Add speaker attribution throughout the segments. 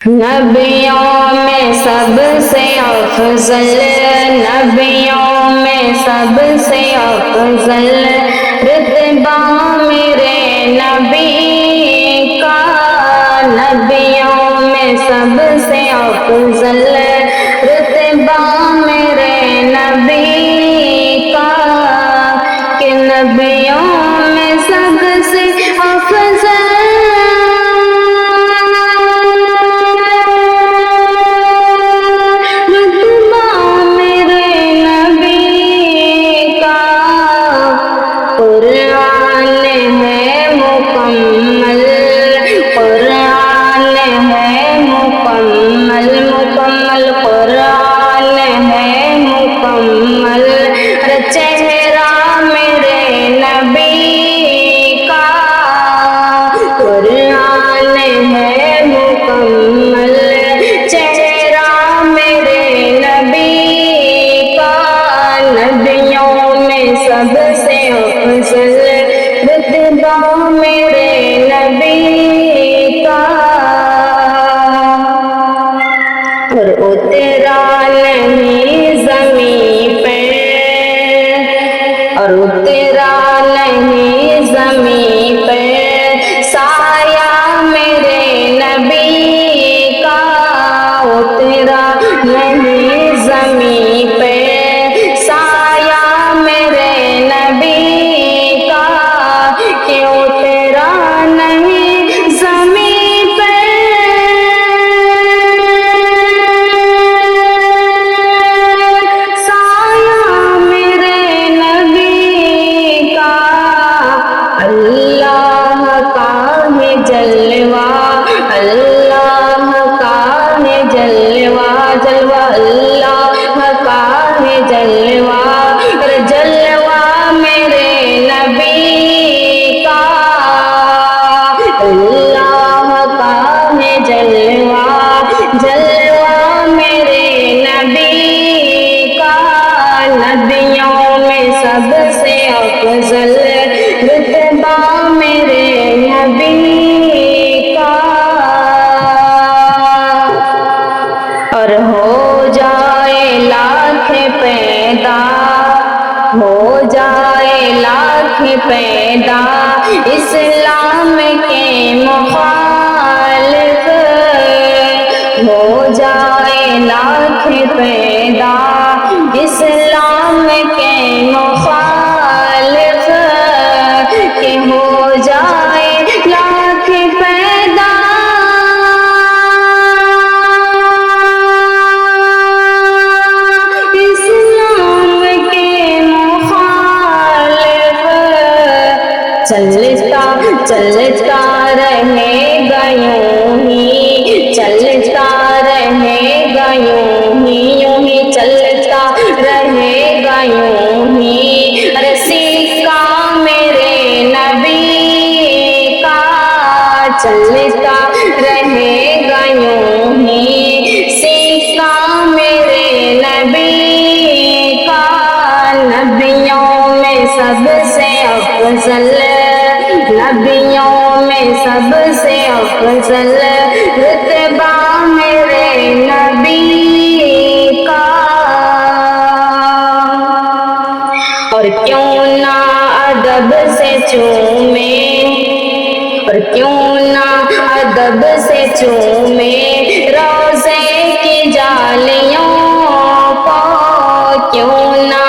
Speaker 1: نبیوں میں سب سے افضل، نبیوں میں سب سے افضل رتبہ میرے نبی کا، نبیوں میں سب سے افضل رتبہ میرے نبی کا، کہ نبیوں میں سب سے افضل سب سے افضل رتبہ میرے نبی کا، اور اترا نہیں زمین پہ، اور اترا نہیں زمین پہ سایہ میرے نبی کا، اترا نہیں زمین پہ سب سے افضل رتبہ میرے نبی کا، اور ہو جائے لاکھ پیدا، ہو جائے لاکھ پیدا اسلام کے مخالف، ہو جائے لاکھ پیدا اسلام کے مخالف، کہ ہو جائے لاکھ پیدا اسلام کے مخالف، چلتا چلتا رہے گا یوں ہی، چلتا رہے گا یوں ہی، یوں ہی چلتا رہے گا یوں ہی، سکہ میرے نبی کا چلتا رہے گا یوں ہی، سکہ میرے نبی کا، نبیوں میں سب سے افضل، نبیوں میں سب سے افضل رتبہ میرے نبی کا، اور کیوں نہ ادب سے چومے، اور کیوں نہ ادب سے چومے روضے کی جالیوں کو، کیوں نہ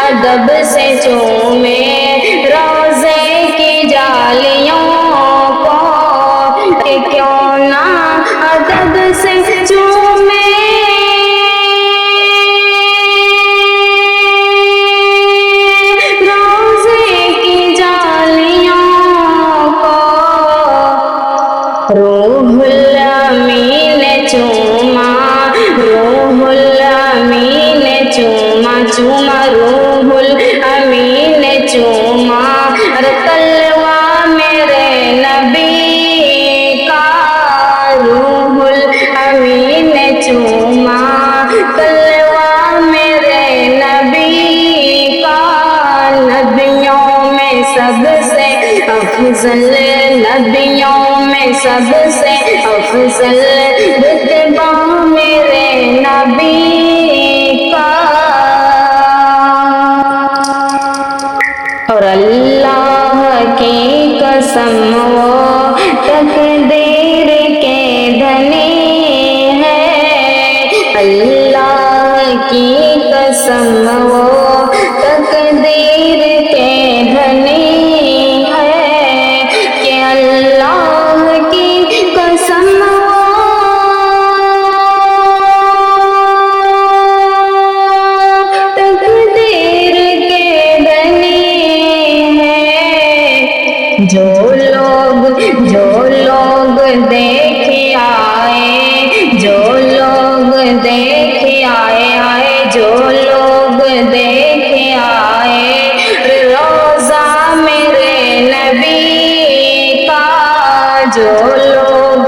Speaker 1: ادب سے چومے روضے کی جالیوں کو، کہ کیوں نہ ادب سے چومے روح الامین نے چوما، روح الامین نے چوما، چوما روح الامین نے چوما، تلوا میرے نبی کا، روح الامین نے چوما تلوا میرے نبی کا، نبیوں میں سب سے افضل، نبیوں میں سب سے افضل اللہ کی قسم وہ تقدیر کے دھنی ہے کہ اللہ کی قسم تقدیر کے دھنی ہے جو لوگ دیکھ آئے جو لوگ دیکھ آئے جو لوگ دیکھ آئے روضہ میرے نبی کا جو لوگ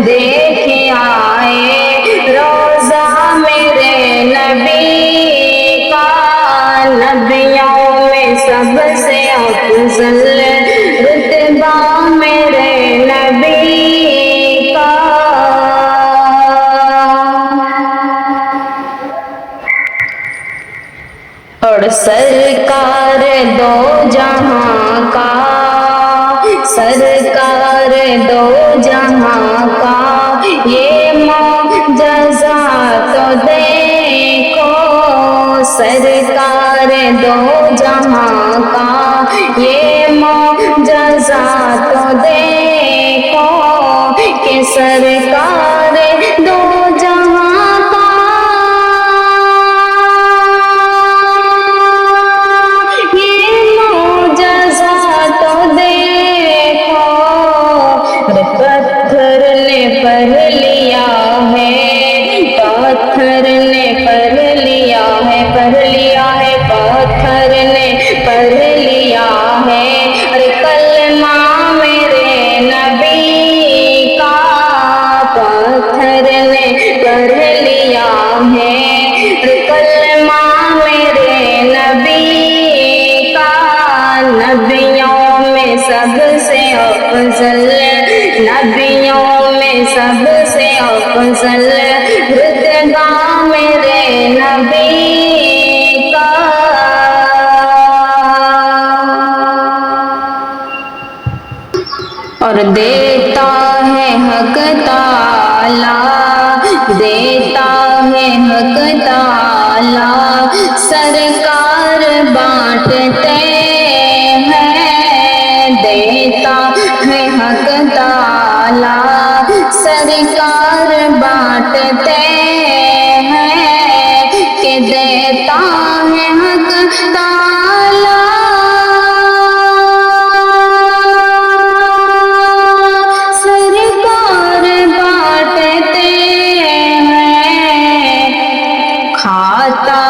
Speaker 1: دیکھ آئے روضہ میرے نبی کا نبیوں میں سب سے افضل رتبہ میرے نبی کا اور سرکار دو جہاں کا سرکار دو جہاں کا یہ معجزہ تو دیکھو سرکار دو جہاں کا یہ معجزہ تو دیکھو کہ سرکار دو جہاں کا یہ معجزہ تو دیکھو پتھر نے پڑھ لیا ہے پتھر نے پڑھ لیا ہے پتھر نے پڑھ لیا ہے ارے کلمہ میرے نبی کا پتھر نے پڑھ لیا ہے ارے کلمہ میرے نبی کا نبیوں میں سب سے افضل نبیوں میں سب سے افضل رتبہ میرے نبی کا اور دیتا ہے حق تعالی دیتا ہے حق تعالی سرکار بانٹتے ہیں دیتا ہے حق تعالی سرکار بانٹتے ہیں کہ دیتا ہے حق تعالی سرکار بانٹتے ہیں کھاتا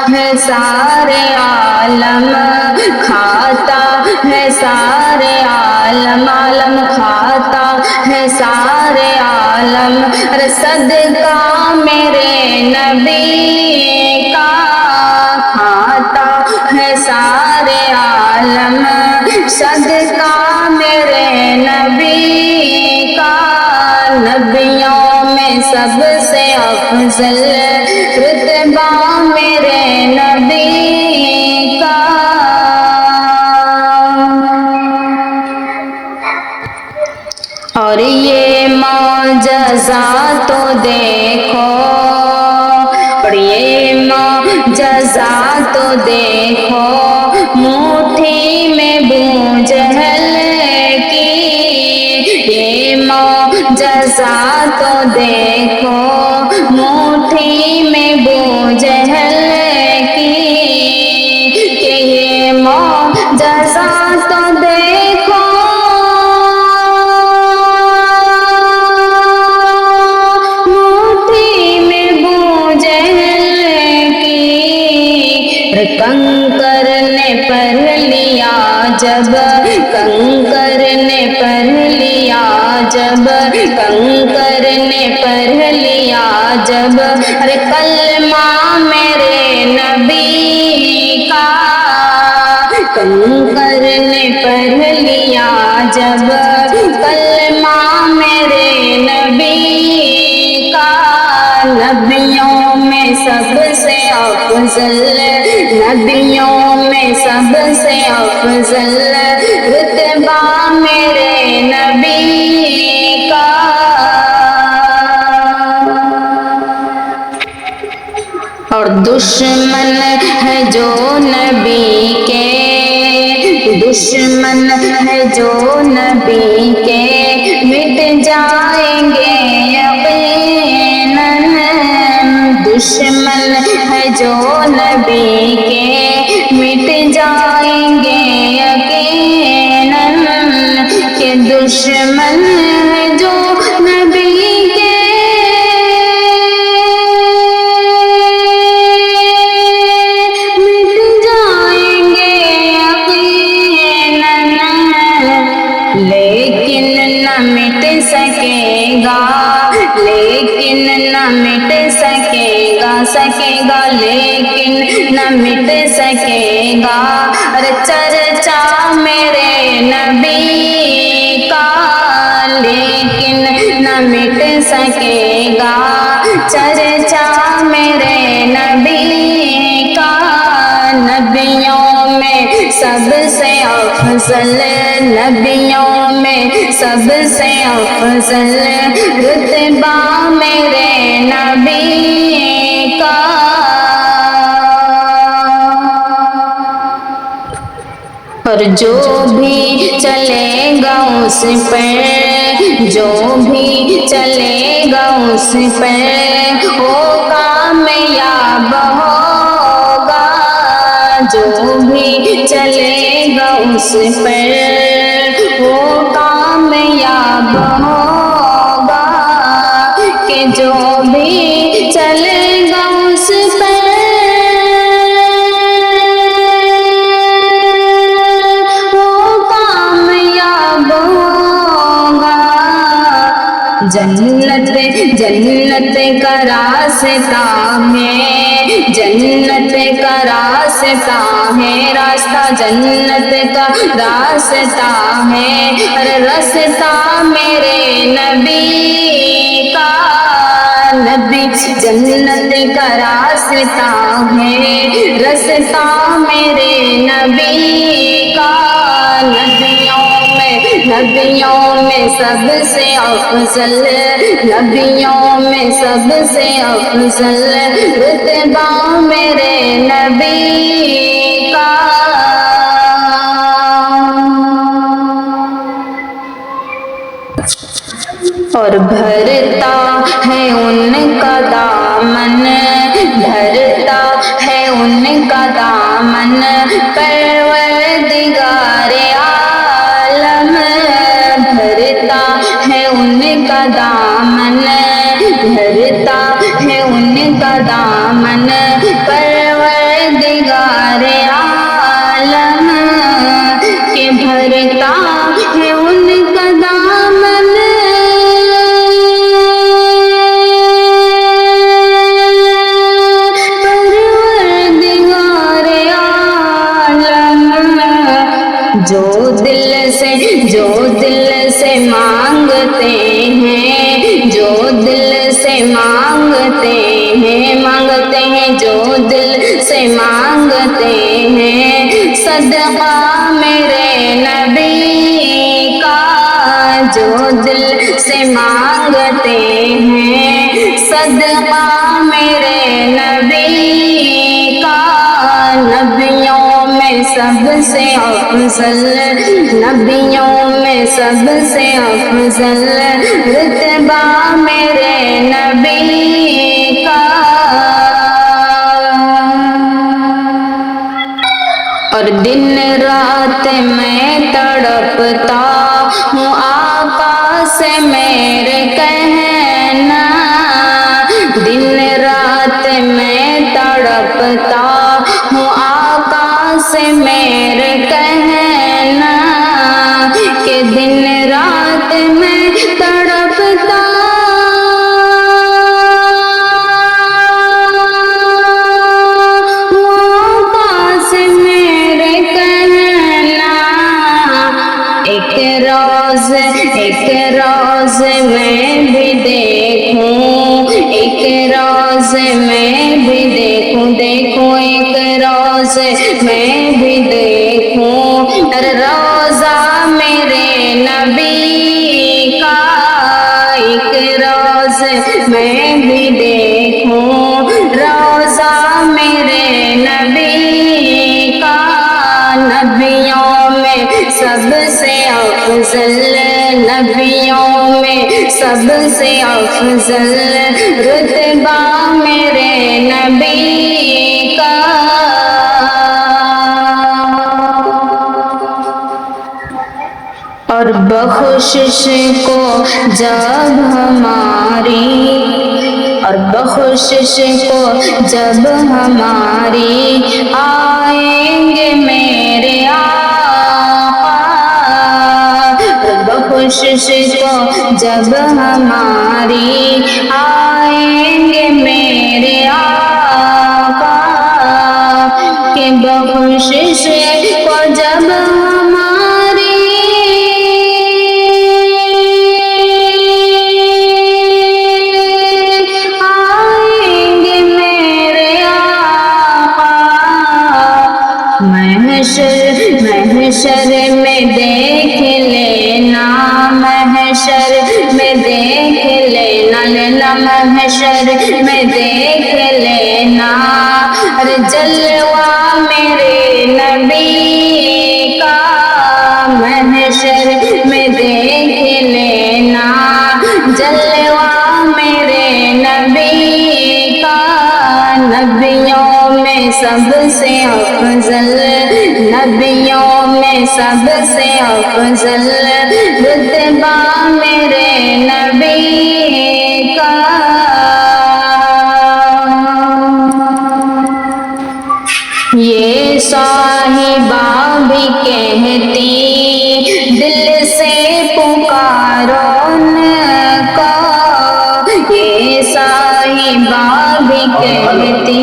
Speaker 1: ہے سارے عالم کھاتا ہے سارے عالم کھاتا ہے سارے عالم صدقہ میرے نبی کا کھاتا ہے سارے عالم صدقہ میرے نبی کا نبیوں میں سب سے افضل رتبہ میرے نبی کا اور یہ معجزہ تو دیکھو اور یہ معجزہ تو دیکھو مٹھی میں ابو جہل کی یہ معجزہ تو دیکھو مٹھی میں ابو جہل کی کہ یہ معجزہ تو دیکھو کنکر نے پڑھ لیا جب کنکر نے پڑھ لیا جب کنکر نے پڑھ لیا جب ارے کلمہ میرے نبی کا کنکر نے پڑھ لیا جب کلمہ میرے نبی کا نبیوں میں سب سے افضل نبیوں میں سب سے افضل رتبہ میرے نبی کا دشمن ہے جو نبی کے، دشمن ہے جو نبی کے، مٹ جائیں گے یقیناً، دشمن ہے جو نبی کے، مٹ جائیں گے یقیناً، کہ دشمن ہے جو نبی کے، لیکن نہ مٹ سکے گا، لیکن نہ مٹ سکے گا، لیکن نہ مٹ سکے گا، ارے چرچا میرے نبی کا، لیکن نہ مٹ سکے گا، چرچا میرے نبی کا، نبیوں میں سب سے افضل، نبیوں میں سب سے افضل رتبہ میرے نبی کا، اور جو بھی چلے گا اس پر، جو بھی چلے گا اس پر وہ کامیاب ہوگا، جو بھی چلے گا اس پر وہ کامیاب ہوگا، کہ جو بھی چلے گا اس پر وہ کامیاب ہوگا، جنت جنت کا راستہ ہے، جنت کا راستہ ہے، راستہ جنت کا راستہ ہے، ارے راستہ میرے نبی کا، نبی جنت کا راستہ ہے، راستہ میرے نبی کا، نبیوں میں سب سے افضل، نبیوں میں سب سے افضل رتبہ میرے نبی کا، اور بھرتا ہے ان کا دامن، بھرتا ہے ان کا دامن پروردگار عالم، بھرتا ہے ان کا دامن، بھرتا ہے ان کا دامن پروردگار عالم، کہ بھرتا ہے ان کا دامن جو دل سے مانگتے ہیں، جو دل سے مانگتے ہیں، مانگتے ہیں جو دل سے مانگتے ہیں، صدقہ میرے نبی کا، جو دل سے مانگتے ہیں، صدقہ میرے نبی کا، نبیوں میں سب سے افضل، نبیوں میں سب سے افضل رتبہ میرے نبی کا، اور دن رات میں تڑپتا ہوں آقا سے میرے کہنا، دن رات میں تڑپتا ہوں آقا سے میرے کہنا، کہ دن رات میں تڑپتا ہوں آقا سے میرے کہنا، ایک روز میں بھی دیکھوں، ایک روز میں بھی دیکھوں، ایک روز میں بھی دیکھوں، روزہ میرے نبی کا، ایک روز میں بھی دیکھوں، روزہ میرے نبی کا، نبیوں میں سب سے افضل، نبیوں میں سب سے افضل رتبہ میرے نبی کا۔ اور بخشش کو جب ہماری، اور بخشش کو جب ہماری آئیں گے میرے آقا، بخشش کو جب ہماری آئیں گے میرے آقا، کہ بخشش کو جب ہماری آئیں گے میرے آقا، محشر میں دیکھ لینا، محشر میں دیکھ لینا، محشر میں دیکھ لینا جلوہ میرے نبی کا، محشر میں دیکھ لینا جلوہ میرے نبی کا، نبیوں میں سب سے افضل، نبیوں میں سب سے افضل رتبہ میرے نبی کا۔ یہ صاحبہ بھی کہتی دل سے پکارو ان کو، یہ صاحبہ بھی کہتی،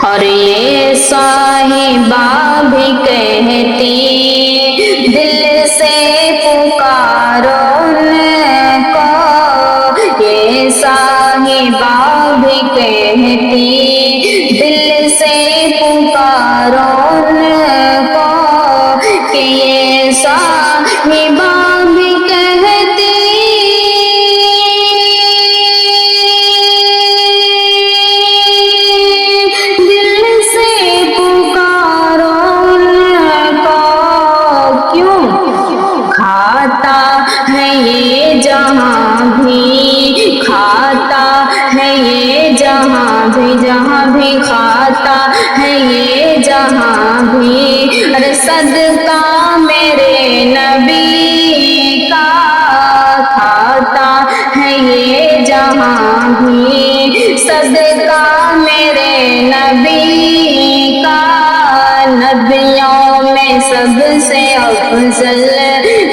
Speaker 1: اور یہ صاحبہ بھی کہتی دل سے پکارو ان کو، یہ صاحبہ بھی کہتی دل سے پکارو ان کو، کہ یہ صاحبہ بھی کہتی دل سے پکارو ان کو، کیوں کھاتا ہے یہ جہاں بھی، کھاتا ہے یہ جہاں بھی، جہاں بھی کھاتا ہے یہ جہاں بھی، ارے صدقہ میرے نبی کا، کھاتا ہے یہ جہاں بھی صدقہ میرے نبی کا، نبیوں میں سب سے افضل،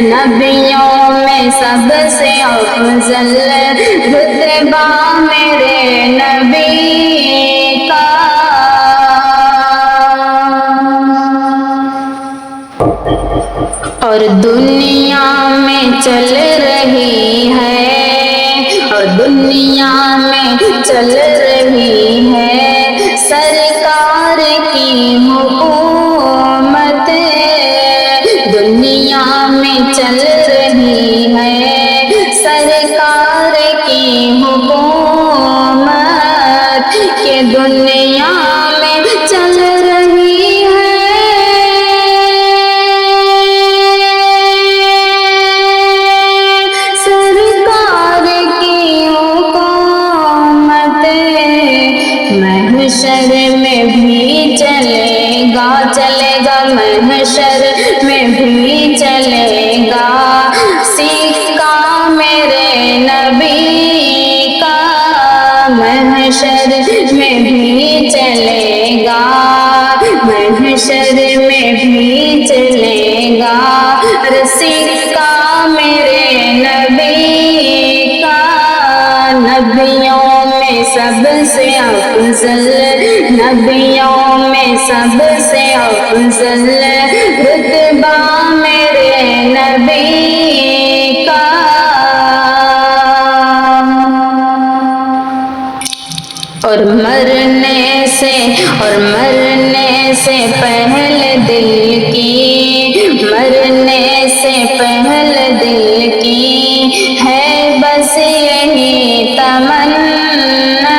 Speaker 1: نبیوں میں سب سے افضل رتبہ میرے نبی کا۔ اور دنیا میں چل رہی ہے، اور دنیا میں چل رہی ہے سرکار کی حکومت، دنیا میں چل رہی ہے سرکار کی حکومت، کہ دنیا میں چل رہی ہے سرکار کی حکومت، محشر میں بھی چلے گا، چلے گا محشر میں بھی چلے گا سکہ میرے نبی کا، محشر میں بھی چلے گا، محشر میں بھی چلے گا سکہ میرے نبی کا، نبیوں میں سب سے افضل، نبیوں میں سب سے افضل رتبہ میرے نبی کا۔ اور مرنے سے پہلے دل کی، مرنے سے پہلے دل کی ہے بس یہی تمنا،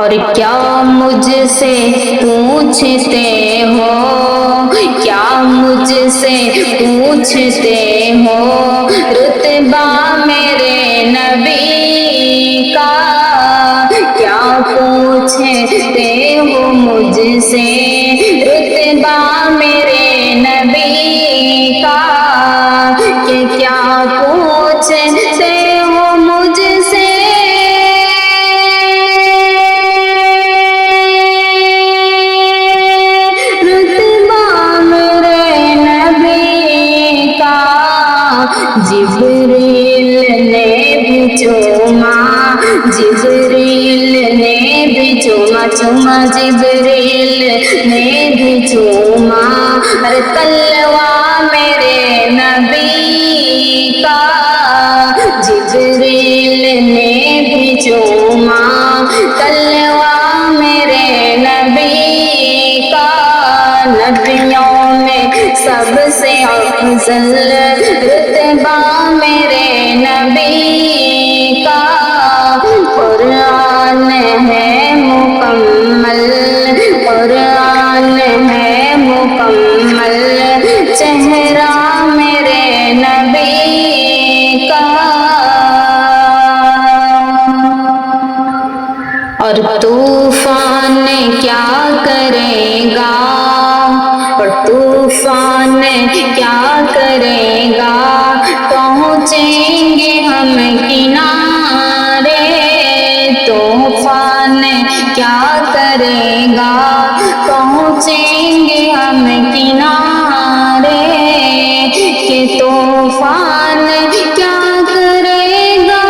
Speaker 1: اور کیا مجھ سے پوچھتے ہو، کیا مجھ سے پوچھتے ہو، رتبہ میرے نبی کا، کیا پوچھتے ہو مجھ سے، رتبہ میرے نبی کا، کہ کیا پوچھتے ہو مجھ سے، جبریل نے بھی چوما، جبریل نے بھی چوما، چوما جبریل نے بھی چوما، ارے کلوا میرے نبی کا، جبریل نے بھی چوما، کلوا میرے نبی کا، نبیوں میں سب سے افضل رتبہ میرے نبی کا، قرآن ہے مکمل، قرآن ہے مکمل، چہرہ میرے نبی کا، اور طوفان کیا کرے گا، اور طوفان کیا کرے گا، پہنچیں گے ہم کنارے، طوفان کیا کرے گا، پہنچیں گے ہم کنارے، کہ طوفان کیا کرے گا،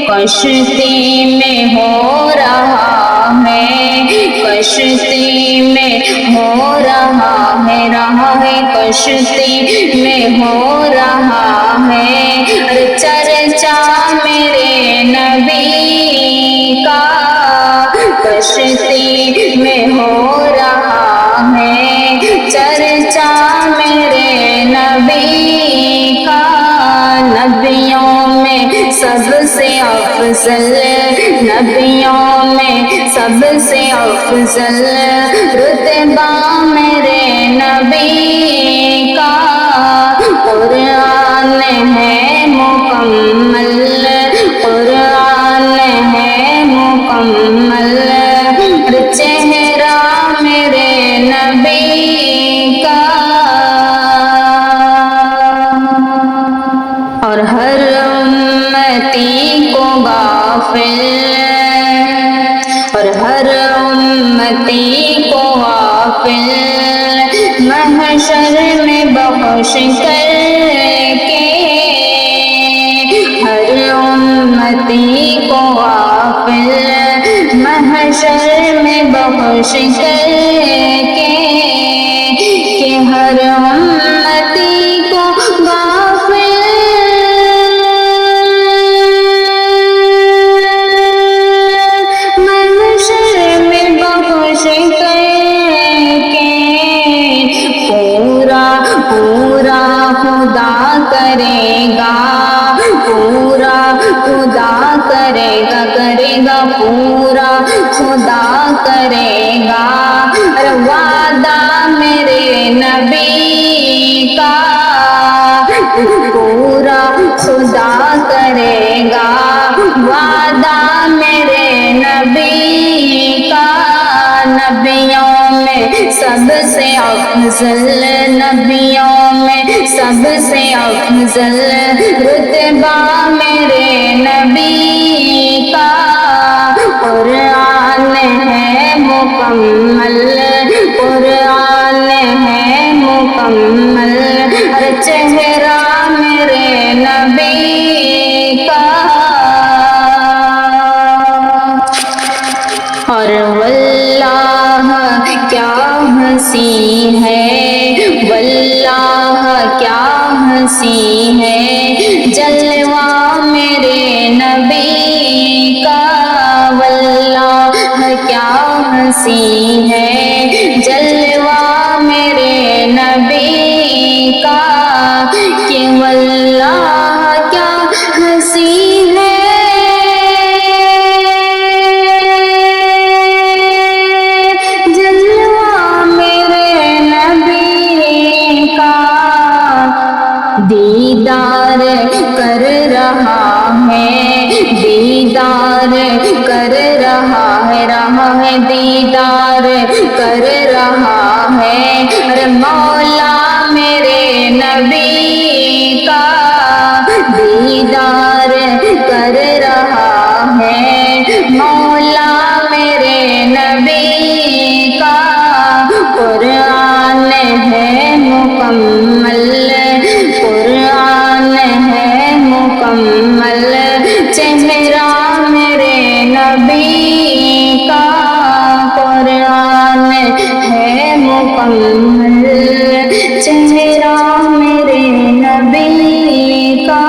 Speaker 1: کشتی میں ہو رہا ہے، کشتی میں ہو رہا ہے، رہا ہے کشتی میں ہو رہا ہے، چرچا میرے نبی کا، کشتی میں ہو رہا ہے، چرچا میرے نبی کا، نبیوں میں سب سے افضل، نبیوں میں سب سے افضل رتبہ میرے نبی کا، قرآن ہے مکمل، قرآن ہے مکمل، چہرہ میرے نبی کا، اور ہر امتی کو غافل، اور ہر امتی کو غافل محشر میں بخش کر کے، ہر امتی کو غافل محشر میں بخش کر کے، کہ ہر امتی کو غافل محشر میں بخش کر کے، پورا پورا خدا کرے گا، پورا خدا کرے گا، کرے گا پورا خدا کرے گا، وعدہ میرے نبی کا، پورا خدا کرے گا، وعدہ میرے نبی کا، نبیوں میں سب سے افضل، نبیوں میں سب سے افضل رتبہ میرے نبی کا، قرآن ہے مکمل، قرآن ہے مکمل، چہرہ میرے نبی کا، اور واللہ کیا ہنسی ہے، واللہ کیا ہنسی ہے، جلوہ میرے نبی کا، واللہ کیا ہنسی ہے، جلوہ میرے دیدار کر رہا ہے، دیدار کر رہا ہے، دیدار کر رہا ہے، ارے مولا میرے نبی کا دیدار کر رہا ہے، مولا میرے نبی کا قرآن ہے مکمل، قرآن ہے مکمل، چہرہ میرے نبی کا قرآن ہے مکمل، چہرہ میرے نبی کا۔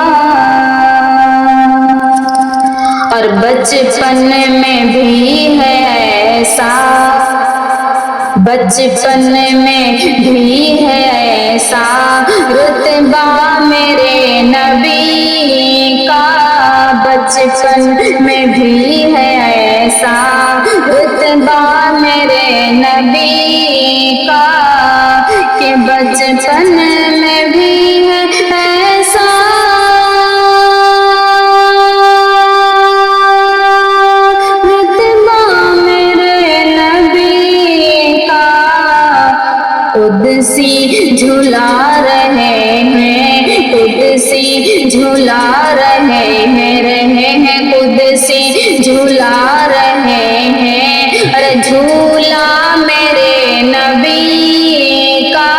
Speaker 1: اور بچپن میں بھی ہے ایسا، بچپن میں بھی ہے ایسا رتبہ میرے نبی کا، بچپن میں بھی ہے ایسا رتبہ میرے نبی کا، کہ بچپن میں بھی ہے ایسا قدسی جھلا رہے ہیں، قدسی جھلا رہے ہیں، قدسی جھلا رہے ہیں، ارے جھولا میرے نبی کا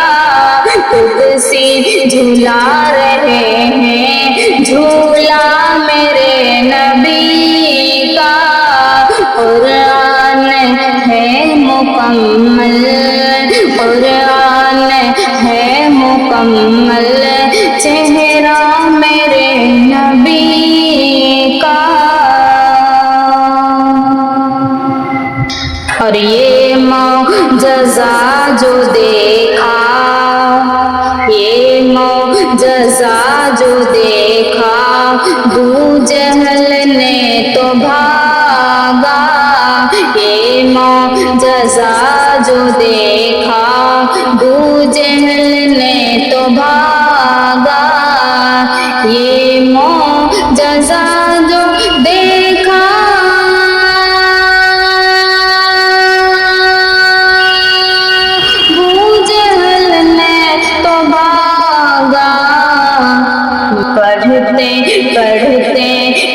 Speaker 1: قدسی جھلا رہے ہیں، جھولا میرے نبی کا قرآن ہے مکمل، قرآن ہے مکمل، چہرہ میرے نبی کا۔ اور یہ معجزہ جو دیکھا، یہ معجزہ جو دیکھا ابو جہل نے تو بھاگا، یہ معجزہ جو دیکھا ابو جہل نے تو بھاگا، یہ معجزہ جو دیکھا ابو جہل نے تو بھاگا، پڑھتے پڑھتے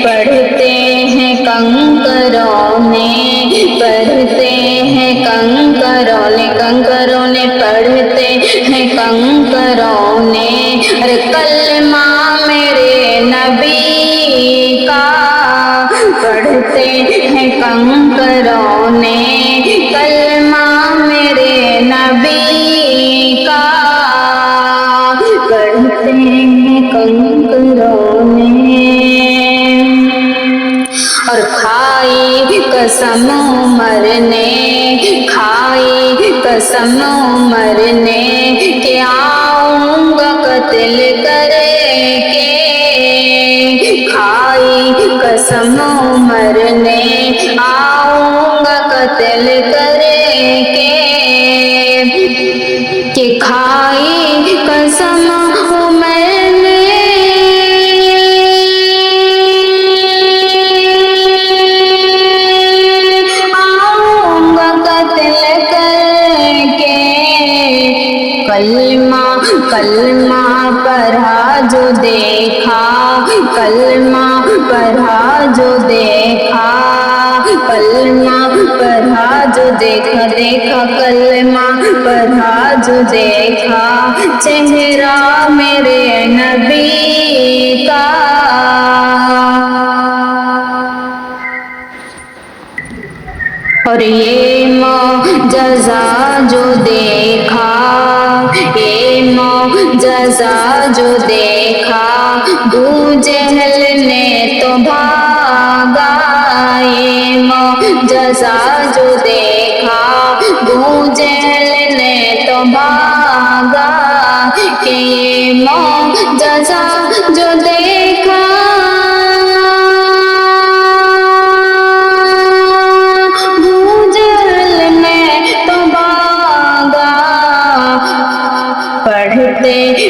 Speaker 1: پڑھتے ہیں کنکروں نے، پڑھتے ہیں کنکروں نے، کنکروں نے پڑھتے ہیں کنکروں نے، ارے کلمہ میرے نبی کا پڑھتے ہیں کنکروں نے، کلمہ میرے نبی کا پڑھتے ہیں کنکروں نے۔ اور کھائی قسم عمر نے، کھائی قسم عمر نے کہ آؤں گا قتل کر کے، کھائی قسم عمر نے آؤں گا قتل کر کے، کہ کھائی قسم عمر نے آؤں گا قتل کر کے، کلمہ کلمہ پڑھا جو دیکھا، کلمہ پڑھا جو دیکھا، کلمہ پڑھا جو دیکھا، دیکھا کلمہ پڑھا جو دیکھا، چہرہ میرے نبی کا۔ اور یہ معجزہ جو دیکھا، یہ معجزہ جو دیکھا ابو جہل نے تو بھاگا، یہ معجزہ جو دیکھا ابو جہل نے تو بھاگا، کہ یہ معجزہ جو دیکھا پڑھتے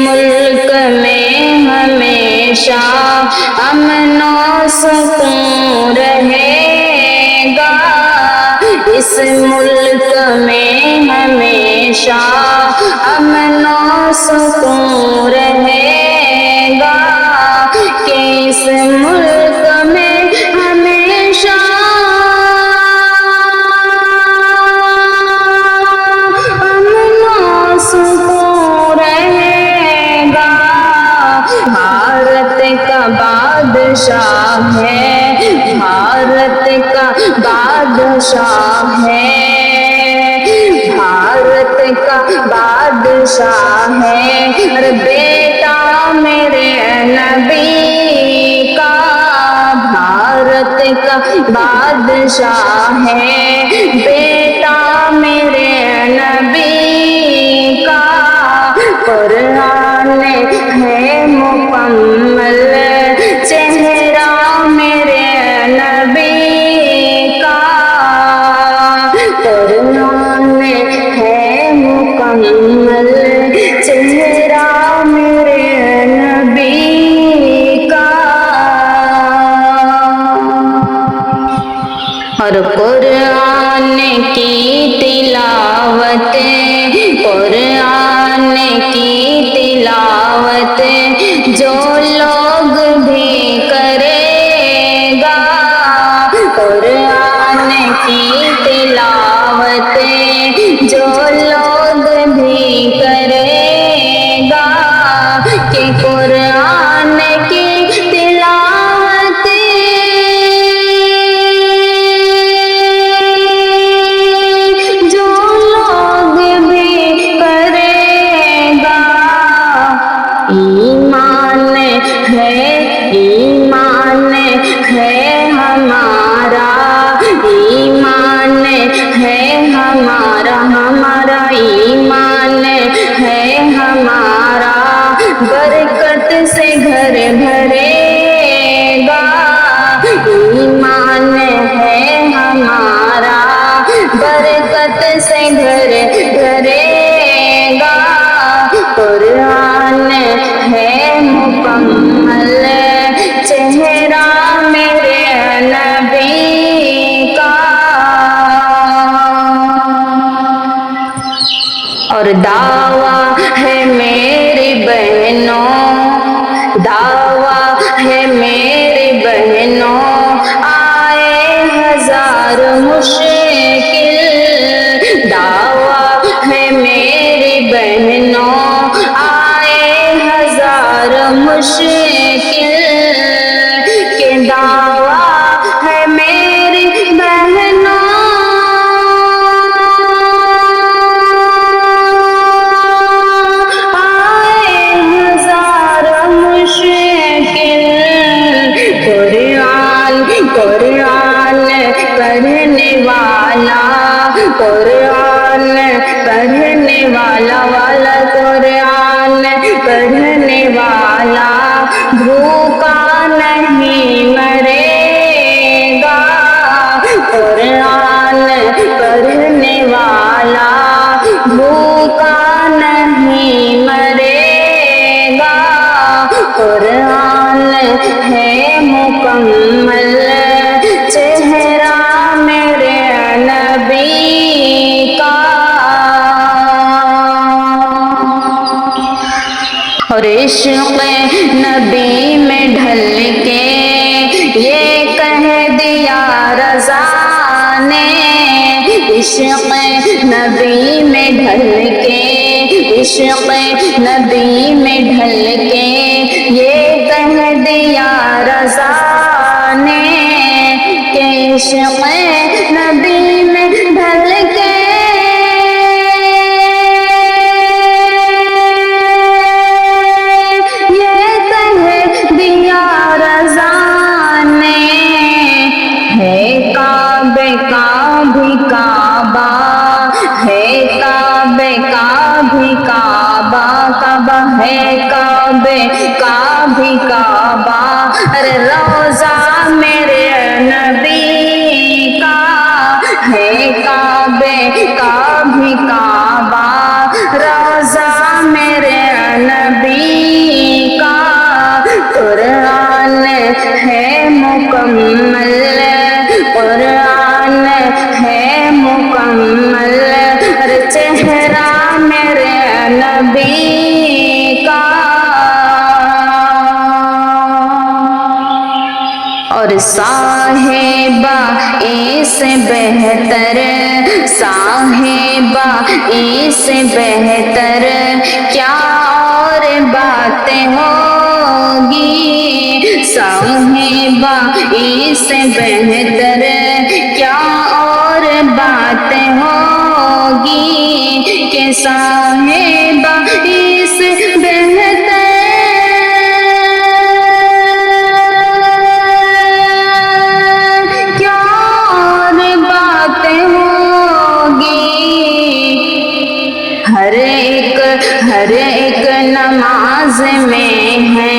Speaker 1: ملک میں ہمیشہ امن و سکون رہے گا، اس ملک میں ہمیشہ امن و سکون رہے گا، کہ اس ملک میں ہمیشہ امن و سکون رہے گا۔ بھارت کا بادشاہ ہے، بھارت کا بادشاہ ہے، بھارت کا بادشاہ ہے، ارے بیٹا میرے نبی کا، بھارت کا بادشاہ ہے، بیٹا میرے نبی کا، قرآن ہے مکمل چہرہ میرے نبی کا، قرآن ہے مکمل چہرہ میرے نبی کا، اور قرآن کی تلاوت، قرآن کی تلاوت جو لوگ بھی کرے گا، قرآن کی تلاوت جو لوگ بھی کرے گا، کہ قرآن کی تلاوت جو لوگ بھی کرے گا، ایمان ہے، ایمان ہے ہمارا، ایمان ہے ہمارا، ہمارا ایمان ہے ہمارا، برکت سے گھر بھرے گا، ایمان ہے ہمارا، برکت سے گھر بھرے گا، قرآن ہے مکمل چہرہ میرے نبی کا، اور دعویٰ ہے میری بہنوں، دعویٰ ہے میری بہنوں، آئے ہزار مشکل، دعویٰ ہے میری بہنوں، آئے ہزار مشکل، کہ دعویٰ ہے میری بہنوں، آئے ہزار مشکل، قرآن قرآن پڑھنے والا، قرآن پڑھنے والا، والا قرآن پڑھنے والا بھوکا نہیں مرے گا، قرآن پڑھنے والا بھوکا نہیں مرے گا، قرآن ہے مکمل چہرہ میرے نبی کا، اور عشق نبی میں ڈھل کے یہ کہہ دیا رضا نے، عشق نبی میں ڈھل کے، عشق نبی میں ڈھل کے یہ کہہ دیا رضا نے، کہ عشق نبی میں ڈھل کے یہ کہہ دیا رضا نے، ہے کعبے کا بھی کعبہ، ہے کعبے کا بھی کعبہ، کعبہ ہے کعبے کا بھی کعبہ، ارے روزہ میرے نبی کا، ہے کعبے کا بھی کعبہ، روزہ میرے نبی کا، اور صاحبہ اس سے بہتر، صاحبہ اس سے بہتر کیا اور باتیں ہوگی، صاحبہ اس سے بہتر کیا اور باتیں ہوگی، کہ صاحبہ اس سے بہتر ہر ایک نماز میں ہے،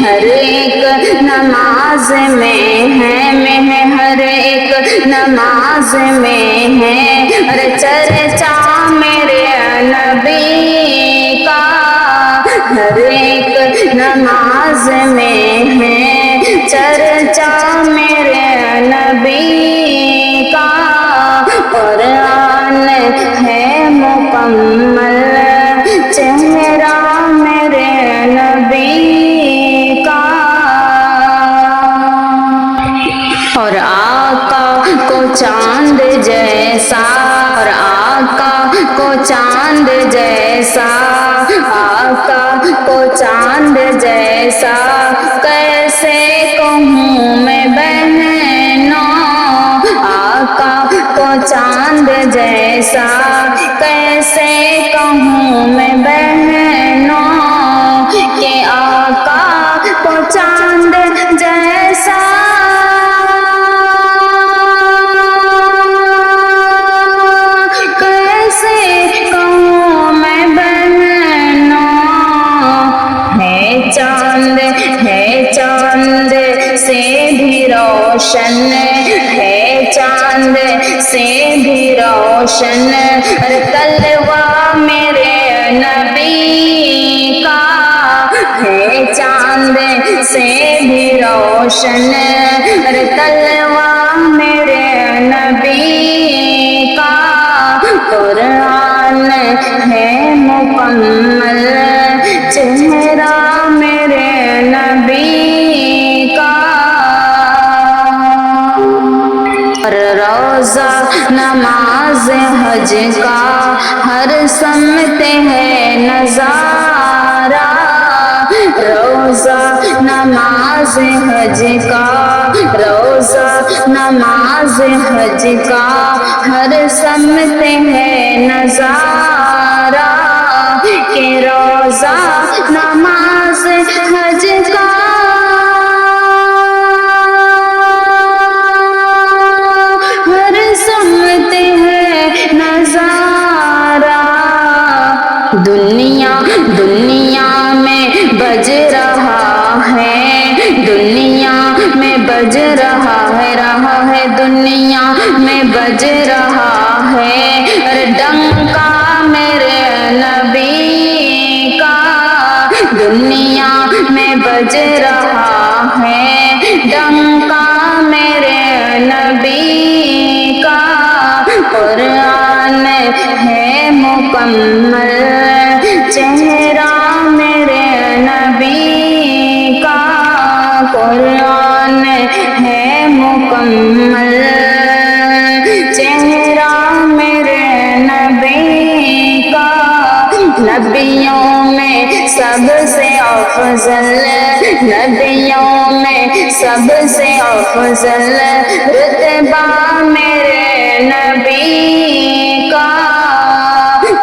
Speaker 1: ہر ایک نماز میں ہے، ہر ایک نماز میں ہے، ارے چرچا میرے نبی کا، ہر ایک نماز میں ہے چرچا میرے نبی کا، قرآن ہے مکمل چہرہ میرے نبی کا، اور آقا کو چاند جیسا، اور آقا کو چاند جیسا، آقا کو چاند جیسا کیسے کہوں میں بہنوں، آقا کو چاند جیسا کیسے کہوں میں بہنوں، کہ آقا کو چاند جیسا کیسے کہوں میں بہنوں، ہے چاند سے بھی روشن، ہے چاند سے بھی روشن تلوا میرے نبی کا، ہے چاند سے بھی روشن تلوا میرے نبی کا، قرآن ہے مکمل چہرہ میرے نبی کا، اور روزہ نماز حج کا ہر سمت ہے نظارہ، روزہ نماز حج کا، روزہ نماز حج کا ہر سمت ہے نظارہ، کہ روزہ نماز حج کا ہر سمت ہے نظارہ، دنیا میں بج رہا ہے، دنیا میں بج رہا ہے دنیا میں بج رہا ہے، ارے ڈنکا میرے نبی کا، دنیا میں بج رہا ہے ڈنکا میرے نبی کا، قرآن ہے مکمل چہرہ میرے نبی کا، قرآن ہے مکمل چہرہ میرے نبی کا، نبیوں میں سب سے افضل، نبیوں میں سب سے افضل رتبہ میرے نبی کا،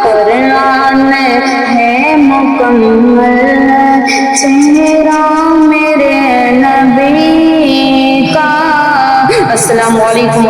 Speaker 1: قرآن ہے مکمل چہرہ میرے نبی کا۔ السلام علیکم